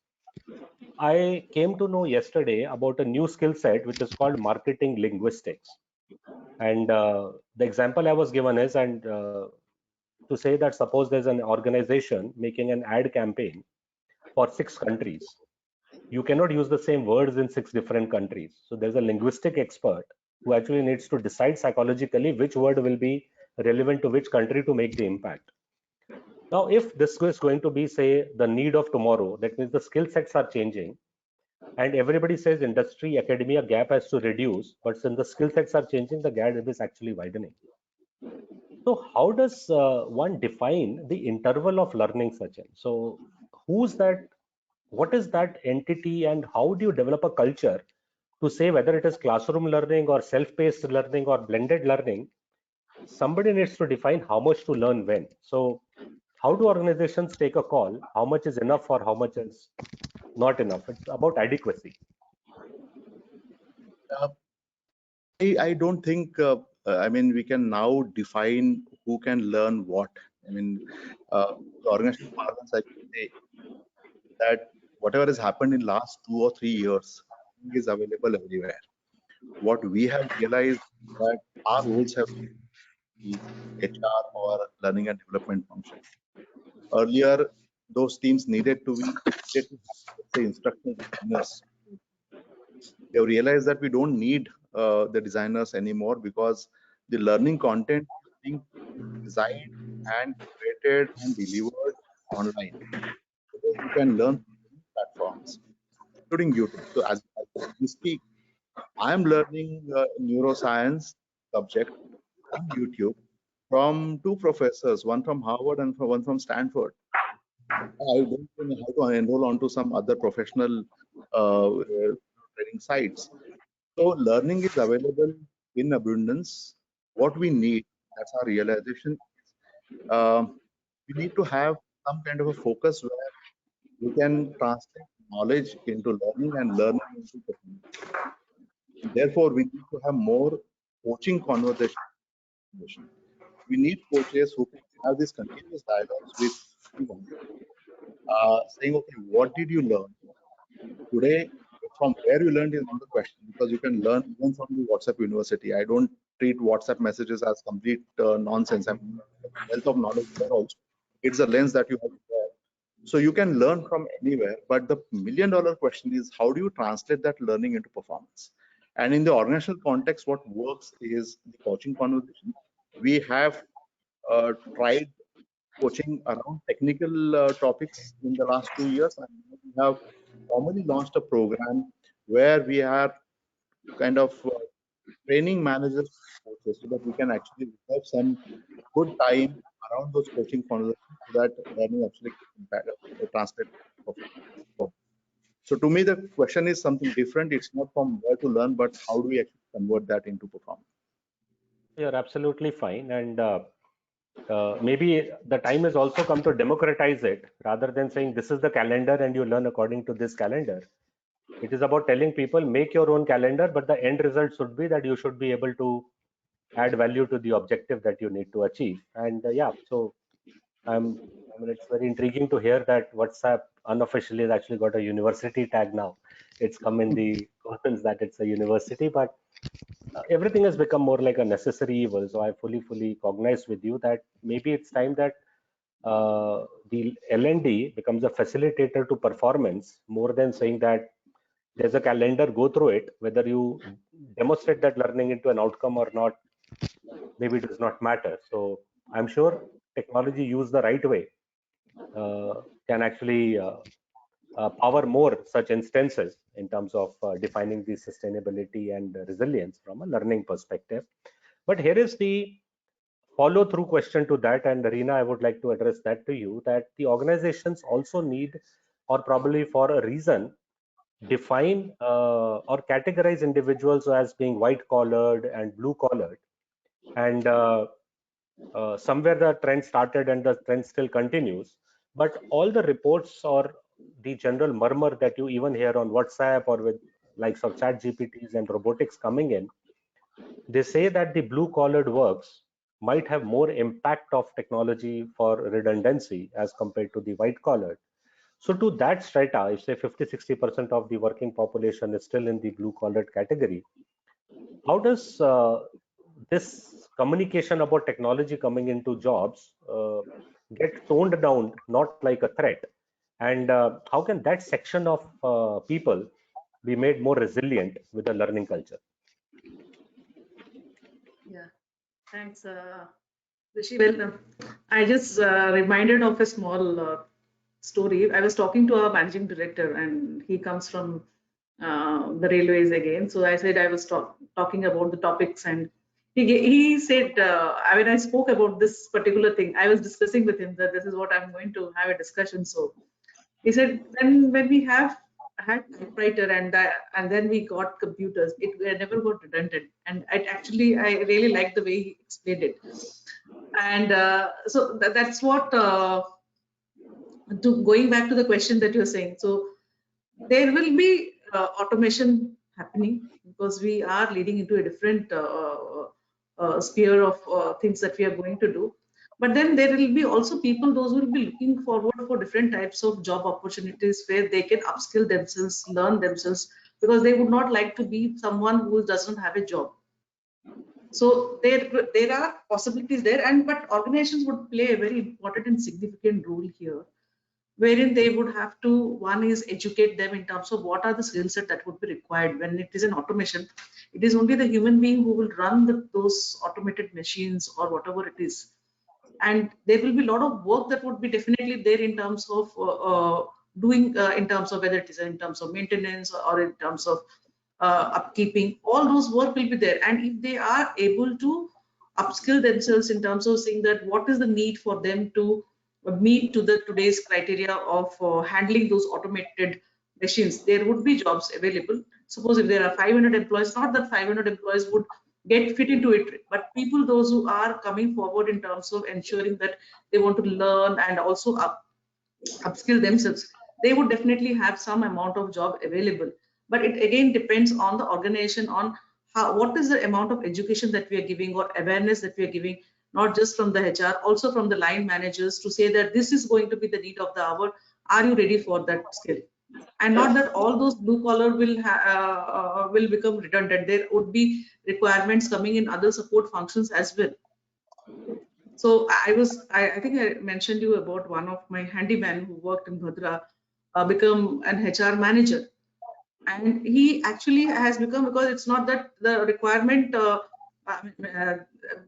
I came to know yesterday about a new skill set which is called marketing linguistics. And the example I was given is, and to say that suppose there's an organization making an ad campaign for 6 countries, you cannot use the same words in 6 different countries. So there's a linguistic expert who actually needs to decide psychologically which word will be relevant to which country to make the impact. Now, if this is going to be, say, the need of tomorrow, that means the skill sets are changing, and everybody says industry academia gap has to reduce, but since the skill sets are changing, the gap is actually widening. So how does one define the interval of learning, Sachin? So who's that? What is that entity, and how do you develop a culture to say whether it is classroom learning or self-paced learning or blended learning? Somebody needs to define how much to learn when. So how do organizations take a call? How much is enough or how much is not enough? It's about adequacy. Uh, I don't think, I mean, we can now define who can learn what. I mean, the organizational parlance, I can say that whatever has happened in last 2 or 3 years is available everywhere. What we have realized that our roles have changed, HR or learning and development function. Earlier, those teams needed to have, let's say, instructional designers. We have realized that we don't need the designers anymore because the learning content is being designed and created and delivered online. Today, you can learn from many platforms, including YouTube. So as we speak, I am learning neuroscience subject on YouTube from two professors, one from Harvard and one from Stanford. I don't know how to enroll onto some other professional training sites. So learning is available in abundance. What we need, that's our realization. We need to have some kind of a focus where we can translate knowledge into learning and learning into performance. Therefore, we need to have more coaching conversation. We need coaches who can have these continuous dialogues with everyone, saying, okay, what did you learn today? From where you learned is not the question, because you can learn even from the WhatsApp University. I don't treat WhatsApp messages as complete nonsense. I mean, wealth of knowledge there also. It's a lens that you have to wear. So you can learn from anywhere, but the $1 million question is how do you translate that learning into performance? And in the organizational context, what works is the coaching conversation. We have tried coaching around technical topics in the last 2 years, and we have formally launched a program where we are kind of training managers, coaches, so that we can actually have some good time around those coaching conversations so that learning actually translate performance. So to me, the question is something different. It's not from where to learn, but how do we actually convert that into performance? You're absolutely fine. And maybe the time has also come to democratize it rather than saying this is the calendar and you learn according to this calendar. It is about telling people make your own calendar, but the end result should be that you should be able to add value to the objective that you need to achieve. And yeah, so I mean, it's very intriguing to hear that WhatsApp unofficially has actually got a university tag now. It's come in the comments that it's a university, but everything has become more like a necessary evil. So I fully cognize with you that maybe it's time that the L&D becomes a facilitator to performance more than saying that there's a calendar, go through it. Whether you demonstrate that learning into an outcome or not, maybe it does not matter. So I'm sure technology used the right way can actually power more such instances in terms of defining the sustainability and resilience from a learning perspective. But here is the follow through question to that, and Reena, I would like to address that to you, that the organizations also need, or probably for a reason, define or categorize individuals as being white collared and blue collared. And somewhere the trend started and the trend still continues. But all the reports or the general murmur that you even hear on WhatsApp or with likes of chat GPTs and robotics coming in, they say that the blue collared works might have more impact of technology for redundancy as compared to the white collared. So to that strata, if say 50-60% of the working population is still in the blue collar category, how does this communication about technology coming into jobs get toned down, not like a threat? And how can that section of people be made more resilient with a learning culture? Yeah, thanks, Rishi. Well, I just reminded of a small story. I was talking to our managing director, and he comes from the railways again. So I said I was talking about the topics, and he said, when I spoke about this particular thing, I was discussing with him that this is what I'm going to have a discussion. So he said, when we have had typewriter and then we got computers, it never got redundant. And I really liked the way he explained it. And so that's what, going back to the question that you're saying. So there will be automation happening because we are leading into a different sphere of things that we are going to do. But then there will be also people, those who will be looking forward for different types of job opportunities where they can upskill themselves, learn themselves, because they would not like to be someone who doesn't have a job. So there are possibilities there, and but organizations would play a very important and significant role here, wherein they would have to, one is educate them in terms of what are the skill set that would be required. When it is an automation, it is only the human being who will run those automated machines or whatever it is. And there will be a lot of work that would be definitely there in terms of doing, in terms of whether it is in terms of maintenance or in terms of upkeeping. All those work will be there, and if they are able to upskill themselves in terms of seeing that what is the need for them to meet to the today's criteria of handling those automated machines, there would be jobs available. Suppose if there are 500 employees, not that 500 employees would get fit into it, but people, those who are coming forward in terms of ensuring that they want to learn and also upskill themselves, they would definitely have some amount of job available. But it again depends on the organization, on what is the amount of education that we are giving or awareness that we are giving, not just from the HR, also from the line managers, to say that this is going to be the need of the hour. Are you ready for that skill? And not that all those blue collar will become redundant. There would be requirements coming in other support functions as well. So I think I mentioned you about one of my handyman who worked in Bhadra, become an HR manager. And he actually has become, because it's not that the requirement,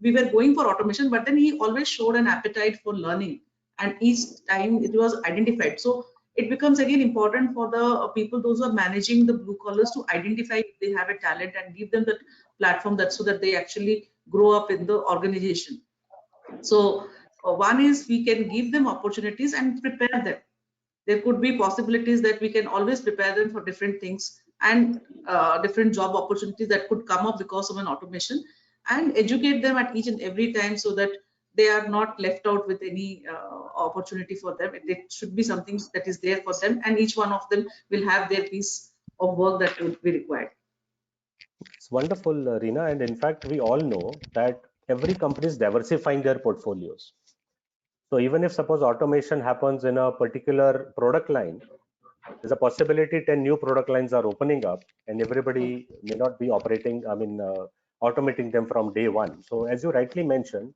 we were going for automation, but then he always showed an appetite for learning. And each time it was identified. So it becomes again important for the people, those who are managing the blue collars, to identify if they have a talent and give them that platform, that so that they actually grow up in the organization. So one is we can give them opportunities and prepare them. There could be possibilities that we can always prepare them for different things and different job opportunities that could come up because of an automation, and educate them at each and every time so that they are not left out with any opportunity for them. It should be something that is there for them, and each one of them will have their piece of work that would be required. It's wonderful, Reena. And in fact, we all know that every company is diversifying their portfolios. So even if suppose automation happens in a particular product line, there's a possibility 10 new product lines are opening up, and everybody may not be operating, automating them from day one. So as you rightly mentioned,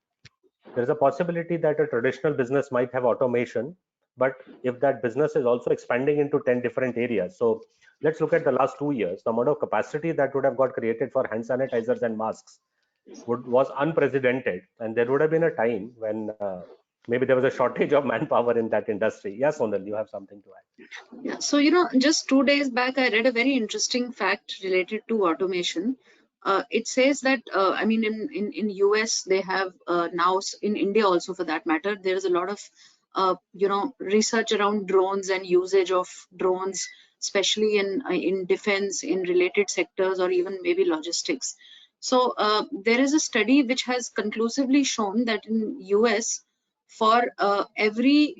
there's a possibility that a traditional business might have automation, but if that business is also expanding into 10 different areas. So let's look at the last 2 years. The amount of capacity that would have got created for hand sanitizers and masks was unprecedented, and there would have been a time when maybe there was a shortage of manpower in that industry. Yes, Sonal, you have something to add. Yeah, so just 2 days back, I read a very interesting fact related to automation. It says that I mean, in US they have now, in India also for that matter, there is a lot of research around drones and usage of drones, especially in defense, in related sectors, or even maybe logistics. So there is a study which has conclusively shown that in US, for every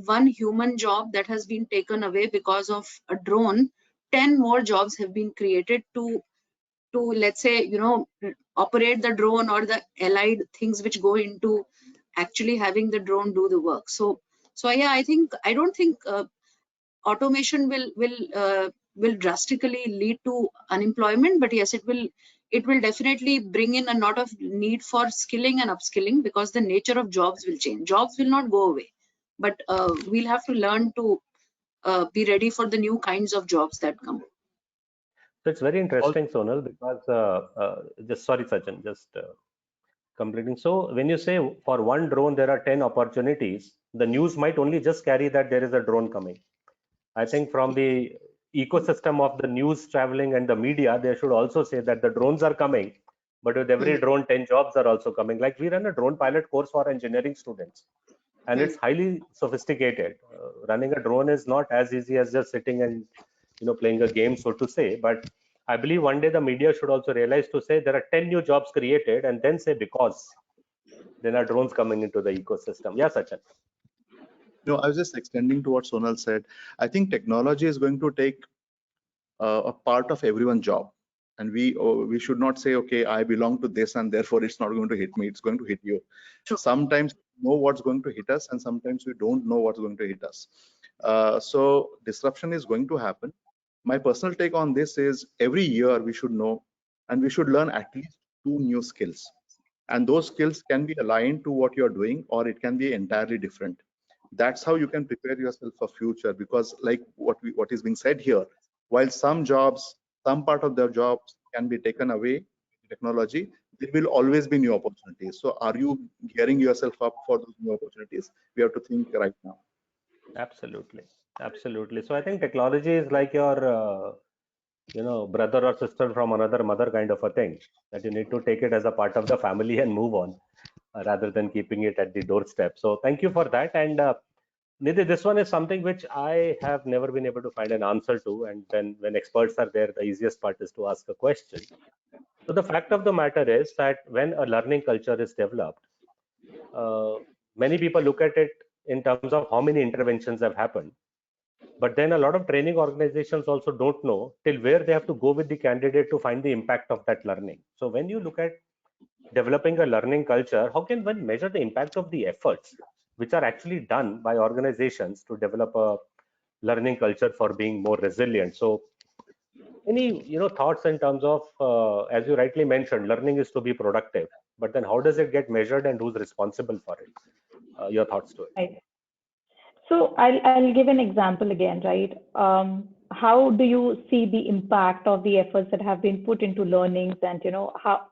one human job that has been taken away because of a drone, 10 more jobs have been created to let's say operate the drone or the allied things which go into actually having the drone do the work. So yeah, I don't think automation will drastically lead to unemployment, but yes, it will definitely bring in a lot of need for skilling and upskilling, because the nature of jobs will change. Jobs will not go away, but we'll have to learn to be ready for the new kinds of jobs that come. So it's very interesting, Sonal, because just sorry, Sachin, just completing. So when you say for one drone there are 10 opportunities, the news might only just carry that there is a drone coming. I think from the ecosystem of the news traveling and the media, they should also say that the drones are coming, but with every drone, 10 jobs are also coming. Like we run a drone pilot course for engineering students, and it's highly sophisticated. Running a drone is not as easy as just sitting and playing a game, so to say. But I believe one day the media should also realize to say there are 10 new jobs created, and then say because there are drones coming into the ecosystem. Yeah, Sachin. No, I was just extending to what Sonal said. I think technology is going to take a part of everyone's job, and we should not say, okay, I belong to this and therefore it's not going to hit me. It's going to hit you. True. Sometimes we know what's going to hit us, and sometimes we don't know what's going to hit us. So disruption is going to happen. My personal take on this is every year we should know and we should learn at least 2 new skills, and those skills can be aligned to what you're doing, or it can be entirely different. That's how you can prepare yourself for future, because like what is being said here, while some jobs, some part of their jobs can be taken away with technology, there will always be new opportunities. So are you gearing yourself up for those new opportunities? We have to think right now. Absolutely, absolutely. So I think technology is like your brother or sister from another mother kind of a thing, that you need to take it as a part of the family and move on, rather than keeping it at the doorstep. So thank you for that. And Nidhi, this one is something which I have never been able to find an answer to, and then when experts are there, the easiest part is to ask a question. So the fact of the matter is that when a learning culture is developed, uh, many people look at it in terms of how many interventions have happened. But then a lot of training organizations also don't know till where they have to go with the candidate to find the impact of that learning. So when you look at developing a learning culture, how can one measure the impact of the efforts which are actually done by organizations to develop a learning culture for being more resilient? So any thoughts in terms of, as you rightly mentioned, learning is to be productive, but then how does it get measured and who's responsible for it? Your thoughts to it. Right. So I'll give an example again, right? How do you see the impact of the efforts that have been put into learnings, and how,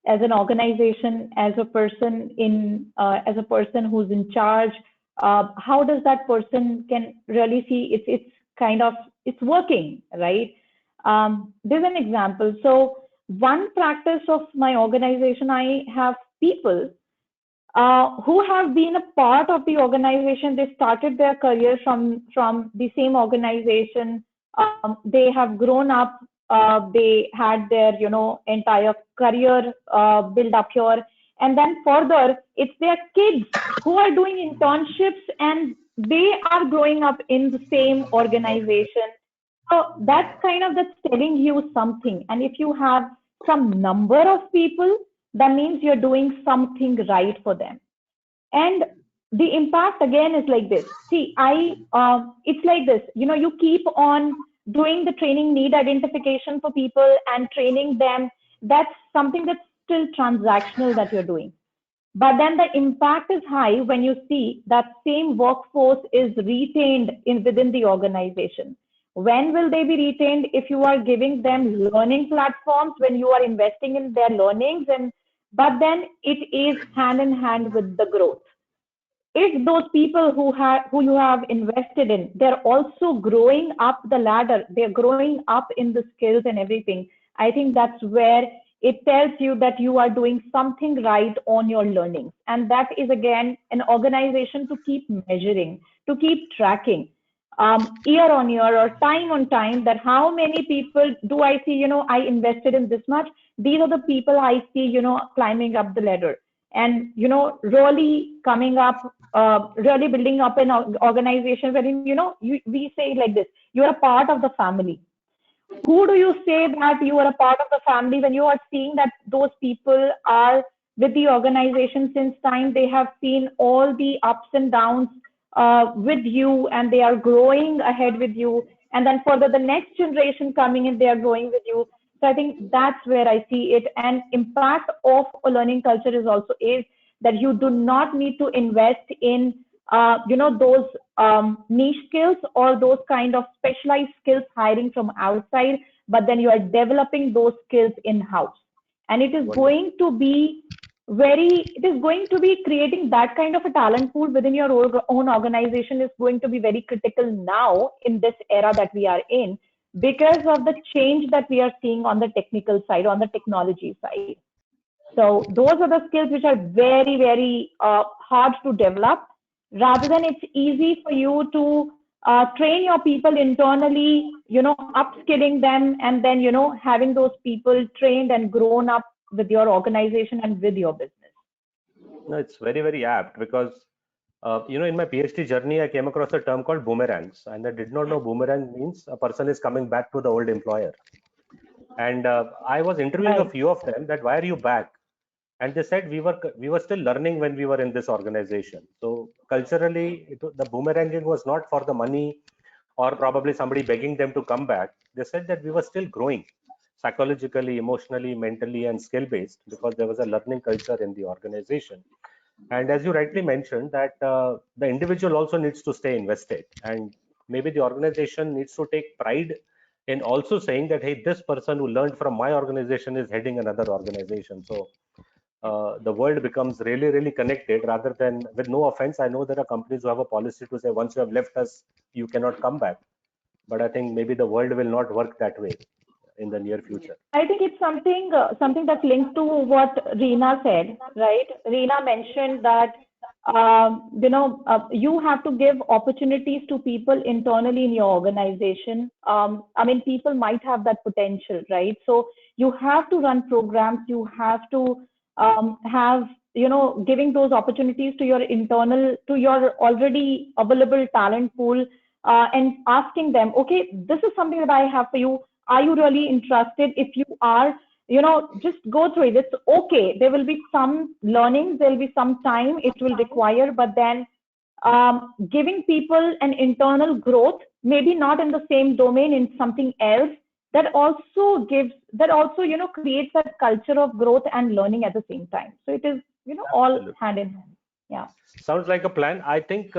as an organization, as a person as a person who's in charge, how does that person can really see it's working, right? There's an example. So one practice of my organization, I have people who have been a part of the organization. They started their career from the same organization. They have grown up. They had their entire career built up here, and then further, it's their kids who are doing internships, and they are growing up in the same organization. So that's telling you something. And if you have some number of people, that means you're doing something right for them. And the impact again is like this. See, it's like this. You keep on doing the training need identification for people and training them. That's something that's still transactional that you're doing. But then the impact is high when you see that same workforce is retained within the organization. When will they be retained? If you are giving them learning platforms, when you are investing in their learnings, but then it is hand in hand with the growth. If those people who you have invested in, they're also growing up the ladder, they're growing up in the skills and everything, I think that's where it tells you that you are doing something right on your learning. And that is again an organization to keep measuring, to keep tracking year on year or time on time, that how many people do I see, I invested in this much. These are the people I see, climbing up the ladder and, really coming up, really building up an organization wherein, we say like this, you're a part of the family. Who do you say that you are a part of the family when you are seeing that those people are with the organization since time? They have seen all the ups and downs with you, and they are growing ahead with you, and then further the next generation coming in, they are growing with you. So I think that's where I see it. And impact of a learning culture is that you do not need to invest in those niche skills or those kind of specialized skills hiring from outside, but then you are developing those skills in house. And it is going to be creating that kind of a talent pool within your own organization is going to be very critical now in this era that we are in, because of the change that we are seeing on the technical side, on the technology side. So those are the skills which are very, very hard to develop. Rather than it's easy for you to train your people internally, upskilling them, and then, having those people trained and grown up with your organization and with your business. No, it's very, very apt because, in my PhD journey, I came across a term called boomerangs, and I did not know boomerang means a person is coming back to the old employer. And I was interviewing a few of them that why are you back? And they said we were still learning when we were in this organization. So culturally, the boomeranging was not for the money or probably somebody begging them to come back. They said that we were still growing psychologically, emotionally, mentally, and skill based because there was a learning culture in the organization. And as you rightly mentioned, that the individual also needs to stay invested, and maybe the organization needs to take pride in also saying that, hey, this person who learned from my organization is heading another organization. So the world becomes really, really connected rather than, with no offense, I know there are companies who have a policy to say once you have left us, you cannot come back. But I think maybe the world will not work that way in the near future. I think it's something that's linked to what Reena said, right? Reena mentioned that you have to give opportunities to people internally in your organization. I mean, people might have that potential, right? So you have to run programs. You have to have giving those opportunities to your already available talent pool, and asking them, okay, this is something that I have for you. Are you really interested? If you are, just go through it. It's okay. There will be some learnings, there will be some time it will require, but then giving people an internal growth, maybe not in the same domain, in something else, that also creates that culture of growth and learning at the same time. So it is, all Absolutely. hand in hand. Yeah. Sounds like a plan. I think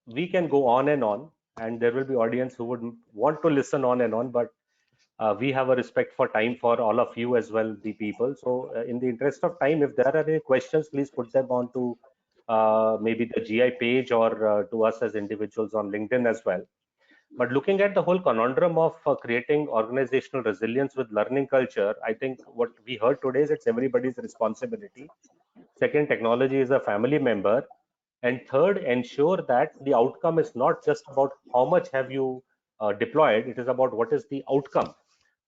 we can go on, and there will be audience who would want to listen on and on, but we have a respect for time for all of you as well, the people. So in the interest of time, if there are any questions, please put them on to maybe the GI page or to us as individuals on LinkedIn as well. But looking at the whole conundrum of creating organizational resilience with learning culture, I think what we heard today is it's everybody's responsibility. Second, technology is a family member. And third, ensure that the outcome is not just about how much have you deployed, it is about what is the outcome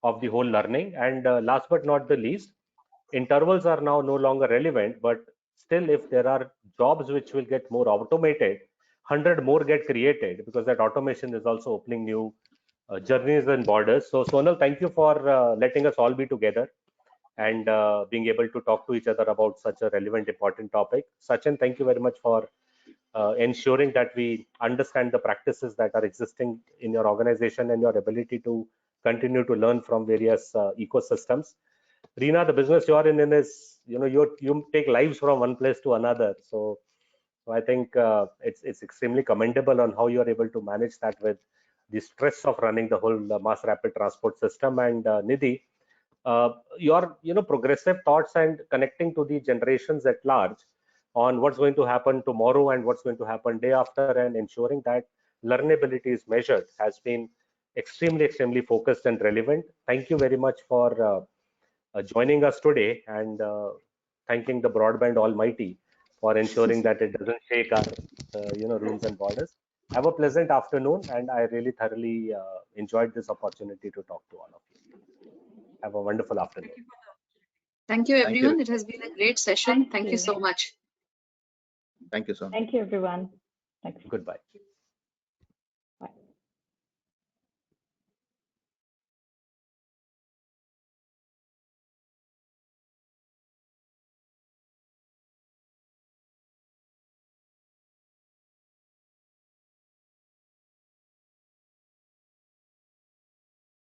of the whole learning. And last but not the least, intervals are now no longer relevant, but still if there are jobs which will get more automated, 100 more get created, because that automation is also opening new journeys and borders. So Sonal, thank you for letting us all be together and being able to talk to each other about such a relevant, important topic. Sachin, thank you very much for ensuring that we understand the practices that are existing in your organization and your ability to continue to learn from various ecosystems. Reena, the business you're in is, you take lives from one place to another. So I think it's extremely commendable on how you're able to manage that with the stress of running the whole mass rapid transport system. And Nidhi, your progressive thoughts and connecting to the generations at large on what's going to happen tomorrow and what's going to happen day after, and ensuring that learnability is measured, has been extremely focused and relevant. Thank you very much for joining us today, and thanking the broadband almighty for ensuring that it doesn't shake our rooms and borders. Have a pleasant afternoon, and I really thoroughly enjoyed this opportunity to talk to all of you. Have a wonderful afternoon. Thank you, Thank you. everyone. It has been a great session. Thank you so much. Thank you, sir. Thank you, everyone. Thanks. Goodbye.